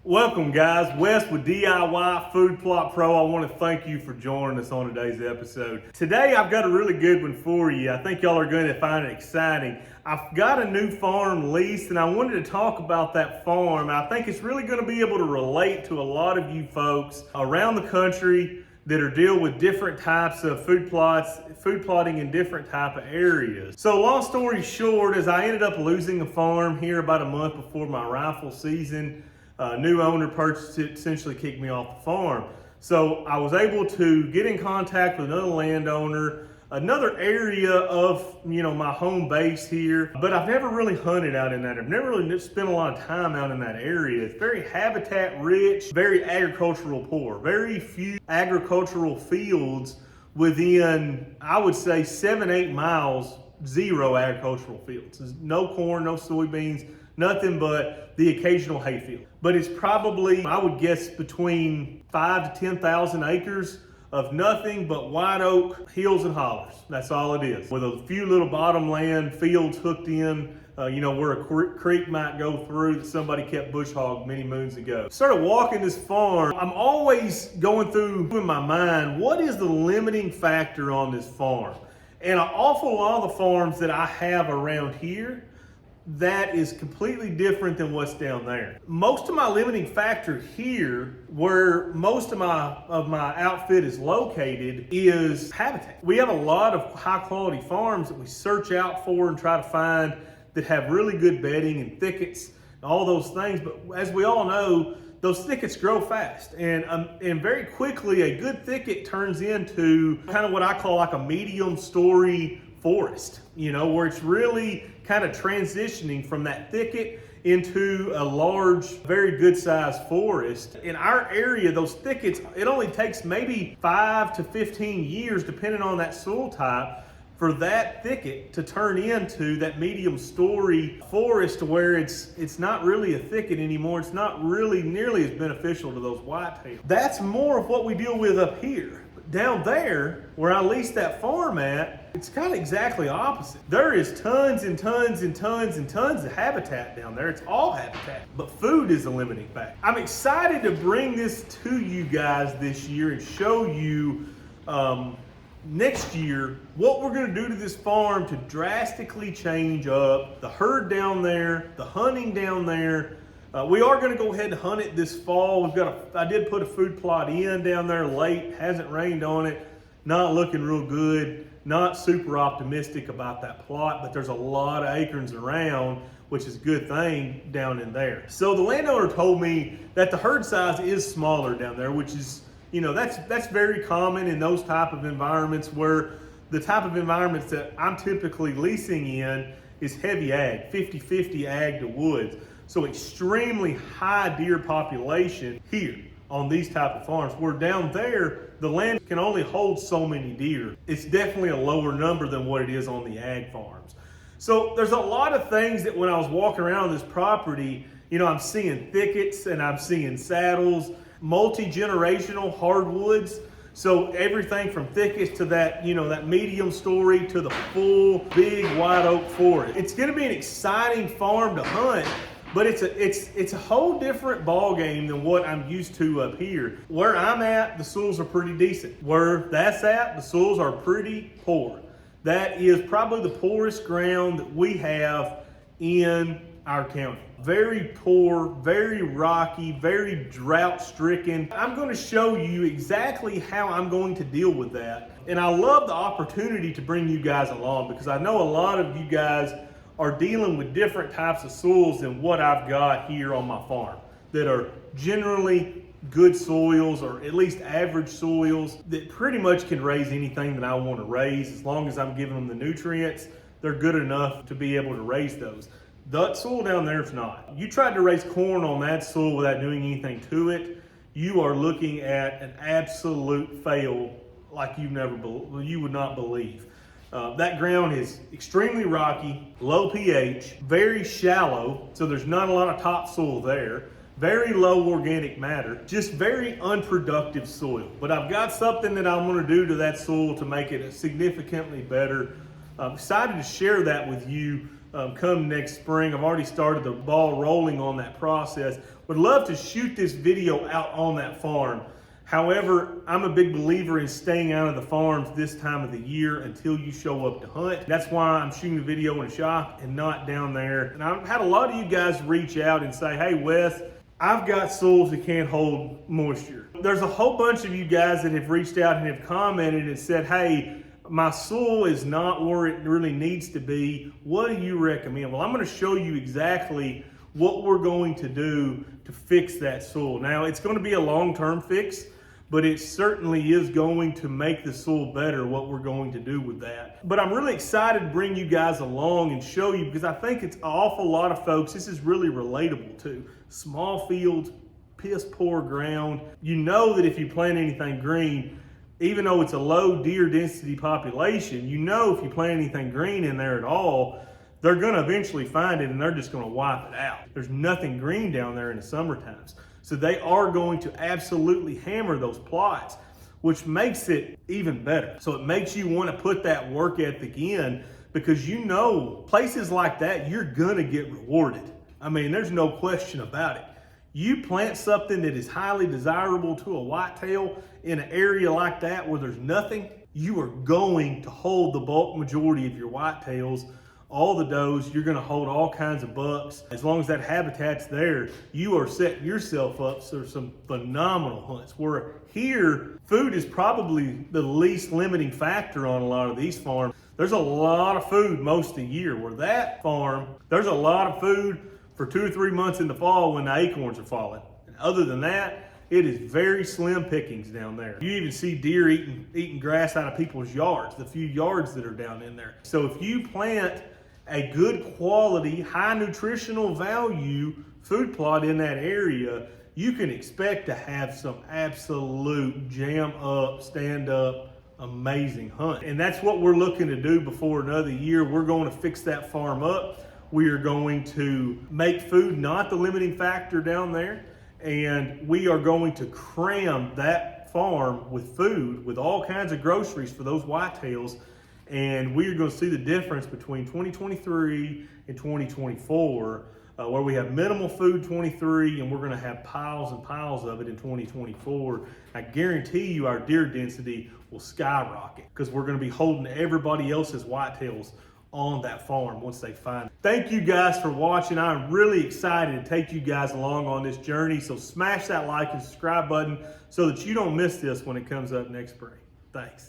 Welcome guys, Wes with DIY Food Plot Pro. I want to thank you for joining us on today's episode. Today I've got a really good one for you. I think y'all are going to find it exciting. I've got a new farm leased and I wanted to talk about that farm. I think it's really going to be able to relate to a lot of you folks around the country that are dealing with different types of food plotting in different type of areas. So long story short, as I ended up losing a farm here about a month before my rifle season, new owner purchased it, essentially kicked me off the farm. So I was able to get in contact with another landowner, another area of my home base here, but I've never really hunted out in that. I've never really spent a lot of time out in that area. It's very habitat rich, very agricultural poor, very few agricultural fields within, I would say 7-8 miles, zero agricultural fields. There's no corn, no soybeans, nothing but the occasional hayfield. But it's probably, I would guess, between 5,000 to 10,000 acres of nothing but white oak hills and hollers. That's all it is. With a few little bottomland fields hooked in, where a creek might go through that somebody kept bush hog many moons ago. Started walking this farm. I'm always going through in my mind, what is the limiting factor on this farm? And an awful lot of the farms that I have around here, that is completely different than what's down there. Most of my limiting factor here, where most of my outfit is located, is habitat. We have a lot of high quality farms that we search out for and try to find that have really good bedding and thickets and all those things. But as we all know, those thickets grow fast, and very quickly a good thicket turns into kind of what I call like a medium story forest, where it's really kind of transitioning from that thicket into a large, very good sized forest. In our area, those thickets, it only takes maybe 5 to 15 years, depending on that soil type, for that thicket to turn into that medium story forest to where it's not really a thicket anymore. It's not really nearly as beneficial to those whitetails. That's more of what we deal with up here. Down there, where I leased that farm at, it's kind of exactly opposite. There is tons and tons and tons and tons of habitat down there. It's all habitat, but food is a limiting factor. I'm excited to bring this to you guys this year and show you next year what we're gonna do to this farm to drastically change up the herd down there, the hunting down there. We are going to go ahead and hunt it this fall. I did put a food plot in down there late. Hasn't rained on it. Not looking real good. Not super optimistic about that plot, but there's a lot of acorns around, which is a good thing down in there. So the landowner told me that the herd size is smaller down there, which is, that's very common in those type of environments, where the type of environments that I'm typically leasing in is heavy ag, 50-50 ag to woods. So extremely high deer population here on these type of farms, where down there, the land can only hold so many deer. It's definitely a lower number than what it is on the ag farms. So there's a lot of things that when I was walking around this property, I'm seeing thickets and I'm seeing saddles, multi-generational hardwoods. So everything from thickets to that, that medium story to the full big white oak forest. It's gonna be an exciting farm to hunt. But it's a whole different ball game than what I'm used to up here. Where I'm at, the soils are pretty decent. Where that's at, the soils are pretty poor. That is probably the poorest ground that we have in our county. Very poor, very rocky, very drought stricken. I'm going to show you exactly how I'm going to deal with that. And I love the opportunity to bring you guys along, because I know a lot of you guys are dealing with different types of soils than what I've got here on my farm, that are generally good soils, or at least average soils, that pretty much can raise anything that I want to raise. As long as I'm giving them the nutrients, they're good enough to be able to raise those. That soil down there is not. You tried to raise corn on that soil without doing anything to it, you are looking at an absolute fail like you would not believe. That ground is extremely rocky, low pH, very shallow, so there's not a lot of topsoil there, very low organic matter, just very unproductive soil. But I've got something that I'm going to do to that soil to make it significantly better. I'm excited to share that with you come next spring. I've already started the ball rolling on that process. Would love to shoot this video out on that farm. However, I'm a big believer in staying out of the farms this time of the year until you show up to hunt. That's why I'm shooting the video in a shop and not down there. And I've had a lot of you guys reach out and say, hey Wes, I've got soils that can't hold moisture. There's a whole bunch of you guys that have reached out and have commented and said, hey, my soil is not where it really needs to be. What do you recommend? Well, I'm going to show you exactly what we're going to do to fix that soil. Now, it's going to be a long-term fix, but it certainly is going to make the soil better, what we're going to do with that. But I'm really excited to bring you guys along and show you, because I think it's an awful lot of folks this is really relatable to. Small fields, piss poor ground. You know that if you plant anything green, even though it's a low deer density population, you know if you plant anything green in there at all, they're gonna eventually find it and they're just gonna wipe it out. There's nothing green down there in the summer times. So they are going to absolutely hammer those plots, which makes it even better. So it makes you wanna put that work ethic in, because you know places like that, you're gonna get rewarded. I mean, there's no question about it. You plant something that is highly desirable to a whitetail in an area like that where there's nothing, you are going to hold the bulk majority of your whitetails, all the does. You're gonna hold all kinds of bucks. As long as that habitat's there, you are setting yourself up for some phenomenal hunts. Where here, food is probably the least limiting factor on a lot of these farms. There's a lot of food most of the year. Where that farm, there's a lot of food for 2 or 3 months in the fall when the acorns are falling. And other than that, it is very slim pickings down there. You even see deer eating grass out of people's yards, the few yards that are down in there. So if you plant a good quality, high nutritional value food plot in that area, you can expect to have some absolute jam up, stand up, amazing hunt. And that's what we're looking to do before another year. We're going to fix that farm up. We are going to make food not the limiting factor down there. And we are going to cram that farm with food, with all kinds of groceries for those whitetails. And we're going to see the difference between 2023 and 2024, where we have minimal food 23 and we're going to have piles and piles of it in 2024. I guarantee you our deer density will skyrocket, because we're going to be holding everybody else's whitetails on that farm once they find it. Thank you guys for watching. I'm really excited to take you guys along on this journey. So smash that like and subscribe button so that you don't miss this when it comes up next spring. Thanks.